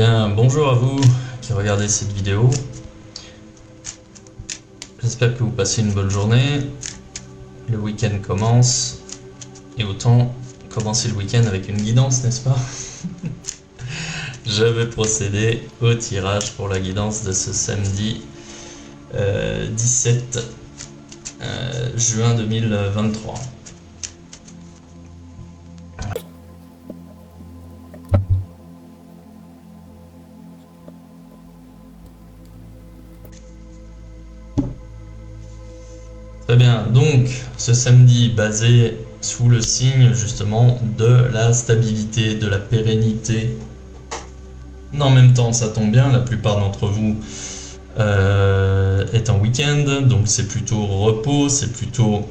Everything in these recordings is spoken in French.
Bien, bonjour à vous qui regardez cette vidéo. J'espère que vous passez une bonne journée. Le week-end commence et autant commencer le week-end avec une guidance, n'est-ce pas? Je vais procéder au tirage pour la guidance de ce samedi 17 juin 2023. Très bien, donc ce samedi basé sous le signe justement de la stabilité, de la pérennité. En même temps, ça tombe bien, la plupart d'entre vous est en week-end, donc c'est plutôt repos, c'est plutôt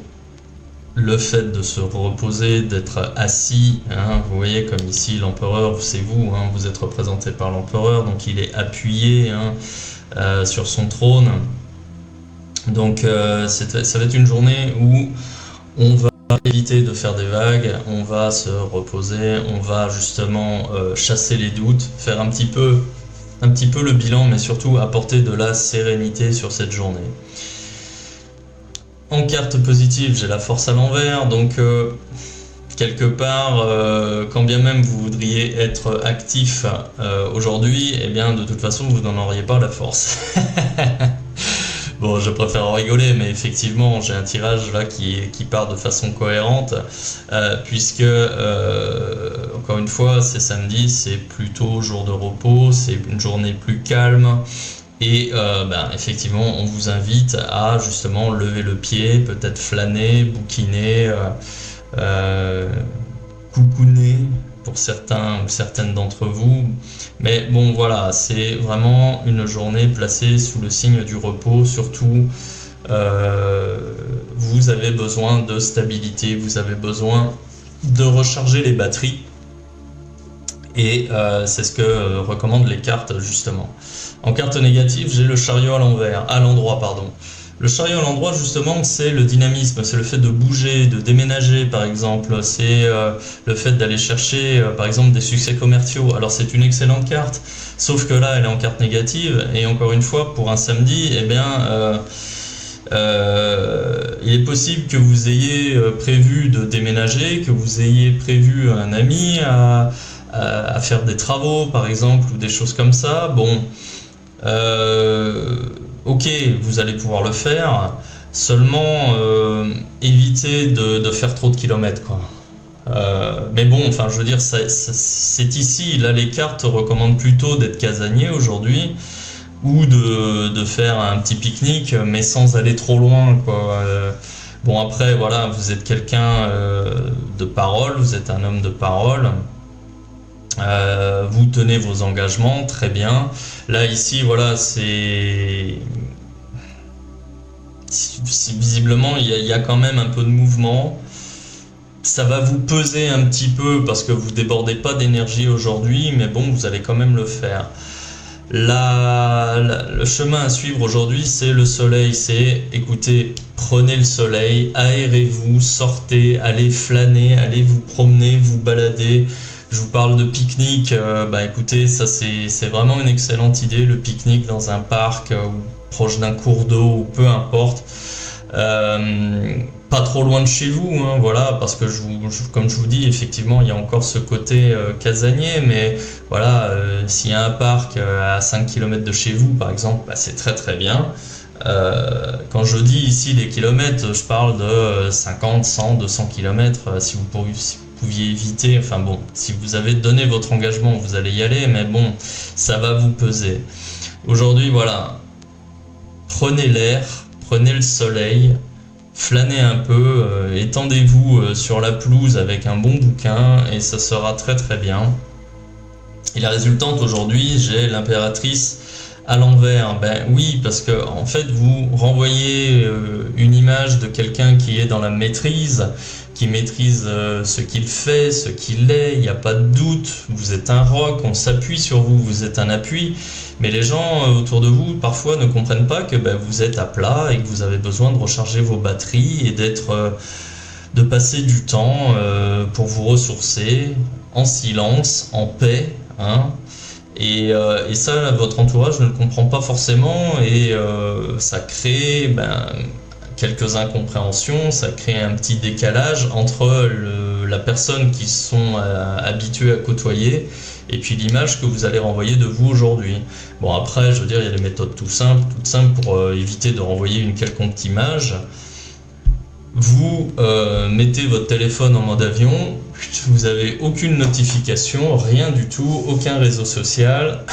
le fait de se reposer, d'être assis. Hein, vous voyez comme ici l'empereur, c'est vous, hein, vous êtes représenté par l'empereur, donc il est appuyé sur son trône. Donc ça va être une journée où on va éviter de faire des vagues, on va se reposer, on va justement chasser les doutes, faire un petit peu le bilan, mais surtout apporter de la sérénité sur cette journée. En carte positive, j'ai la force à l'envers, donc quelque part, quand bien même vous voudriez être actif aujourd'hui, eh bien de toute façon vous n'en auriez pas la force. Bon, je préfère en rigoler, mais effectivement, j'ai un tirage là qui part de façon cohérente, puisque, encore une fois, c'est samedi, c'est plutôt jour de repos, c'est une journée plus calme, et effectivement, on vous invite à justement lever le pied, peut-être flâner, bouquiner, coucouner pour certains ou certaines d'entre vous. Mais bon voilà, c'est vraiment une journée placée sous le signe du repos. Surtout, vous avez besoin de stabilité, vous avez besoin de recharger les batteries. Et c'est ce que recommandent les cartes justement. En carte négative, j'ai le chariot à l'endroit. Le chariot à l'endroit, justement, c'est le dynamisme, c'est le fait de bouger, de déménager, par exemple. C'est le fait d'aller chercher, par exemple, des succès commerciaux. Alors, c'est une excellente carte, sauf que là, elle est en carte négative. Et encore une fois, pour un samedi, eh bien, il est possible que vous ayez prévu de déménager, que vous ayez prévu un ami à faire des travaux, par exemple, ou des choses comme ça. Bon. Ok, vous allez pouvoir le faire, seulement évitez de faire trop de kilomètres, quoi. Mais bon, enfin, je veux dire, c'est ici, là, les cartes recommandent plutôt d'être casanier aujourd'hui, ou de faire un petit pique-nique, mais sans aller trop loin, quoi. Bon, après, voilà, vous êtes quelqu'un de parole, vous êtes un homme de parole. Vous tenez vos engagements, très bien. Là, ici, voilà, visiblement, il y a quand même un peu de mouvement. Ça va vous peser un petit peu parce que vous débordez pas d'énergie aujourd'hui, mais bon, vous allez quand même le faire. Le chemin à suivre aujourd'hui, c'est le soleil. C'est, écoutez, prenez le soleil, aérez-vous, sortez, allez flâner, allez vous promener, vous balader. Je vous parle de pique-nique, écoutez, ça c'est vraiment une excellente idée, le pique-nique dans un parc ou proche d'un cours d'eau ou peu importe. Pas trop loin de chez vous, hein, voilà, parce que comme je vous dis, effectivement, il y a encore ce côté casanier, mais voilà, s'il y a un parc à 5 km de chez vous, par exemple, c'est très très bien. Quand je dis ici les kilomètres, je parle de 50, 100, 200 km, si vous pouviez éviter, enfin bon, si vous avez donné votre engagement, vous allez y aller, mais bon, ça va vous peser. Aujourd'hui, voilà, prenez l'air, prenez le soleil, flânez un peu, étendez-vous sur la pelouse avec un bon bouquin, et ça sera très très bien. Et la résultante aujourd'hui, j'ai l'impératrice à l'envers. Ben oui, parce que en fait, vous renvoyez une image de quelqu'un qui est dans la maîtrise, qui maîtrise ce qu'il fait, ce qu'il est, il n'y a pas de doute, vous êtes un roc, on s'appuie sur vous, vous êtes un appui, mais les gens autour de vous parfois ne comprennent pas que vous êtes à plat et que vous avez besoin de recharger vos batteries et de passer du temps pour vous ressourcer en silence, en paix, hein. Et ça, votre entourage ne le comprend pas forcément et ça crée quelques incompréhensions, ça crée un petit décalage entre la personne qui sont habitués à côtoyer et puis l'image que vous allez renvoyer de vous aujourd'hui. Bon après, je veux dire, il y a des méthodes toutes simples pour éviter de renvoyer une quelconque image. Vous mettez votre téléphone en mode avion, vous avez aucune notification, rien du tout, aucun réseau social,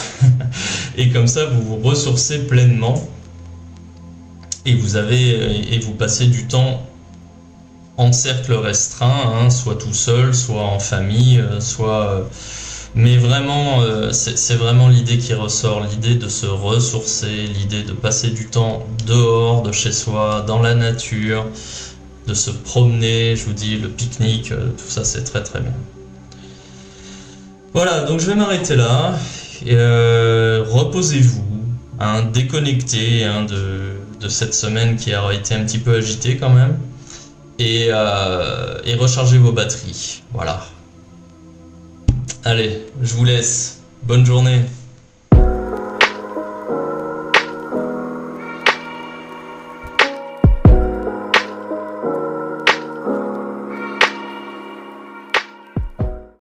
et comme ça vous vous ressourcez pleinement et vous passez du temps en cercle restreint, hein, soit tout seul, soit en famille, mais vraiment, c'est vraiment l'idée qui ressort, l'idée de se ressourcer, l'idée de passer du temps dehors de chez soi, dans la nature, de se promener, je vous dis, le pique-nique, tout ça c'est très très bien. Voilà, donc je vais m'arrêter là. Reposez-vous, hein, déconnectez hein, de cette semaine qui a été un petit peu agitée quand même, et rechargez vos batteries. Voilà. Allez, je vous laisse. Bonne journée.